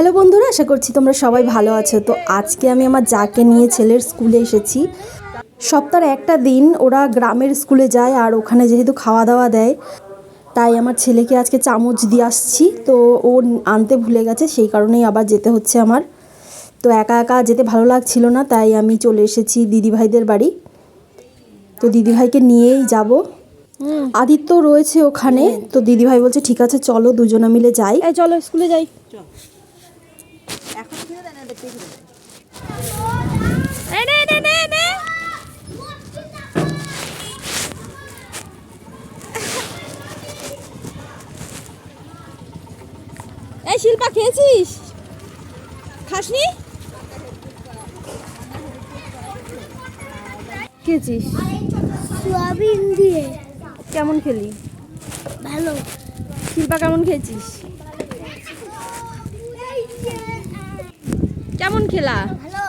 Hello বন্ধুরা, আশা করছি তোমরা সবাই ভালো আছো। তো আজকে আমি আমার যাকে নিয়ে ছেলের স্কুলে এসেছি। সপ্তাহের একটা দিন ওরা গ্রামের স্কুলে যায়, আর ওখানে যেহেতু খাওয়া দাওয়া দেয়, তাই আমার ছেলেকে আজকে চামচ দিয়ে আসছি। তো ও আনতে ভুলে গেছে, সেই কারণেই আবার যেতে হচ্ছে আমার। তো একা একা যেতে ভালো লাগছিল না, তাই আমি চলে এসেছি দিদিভাইদের বাড়ি। তো দিদিভাইকে নিয়েই যাব। আদিত্য রয়েছে ওখানে, তো দিদিভাই বলছে ঠিক আছে চলো দুজনে মিলে যাই। চলো স্কুলে যাই। এই শিল্পা, খেয়েছিস? খাসনি? খেয়েছিস? সোয়াবিন দিয়ে। কেমন খেলি? ভালো। শিল্পা কেমন খেয়েছিস? কেমন খেলা? ভালো।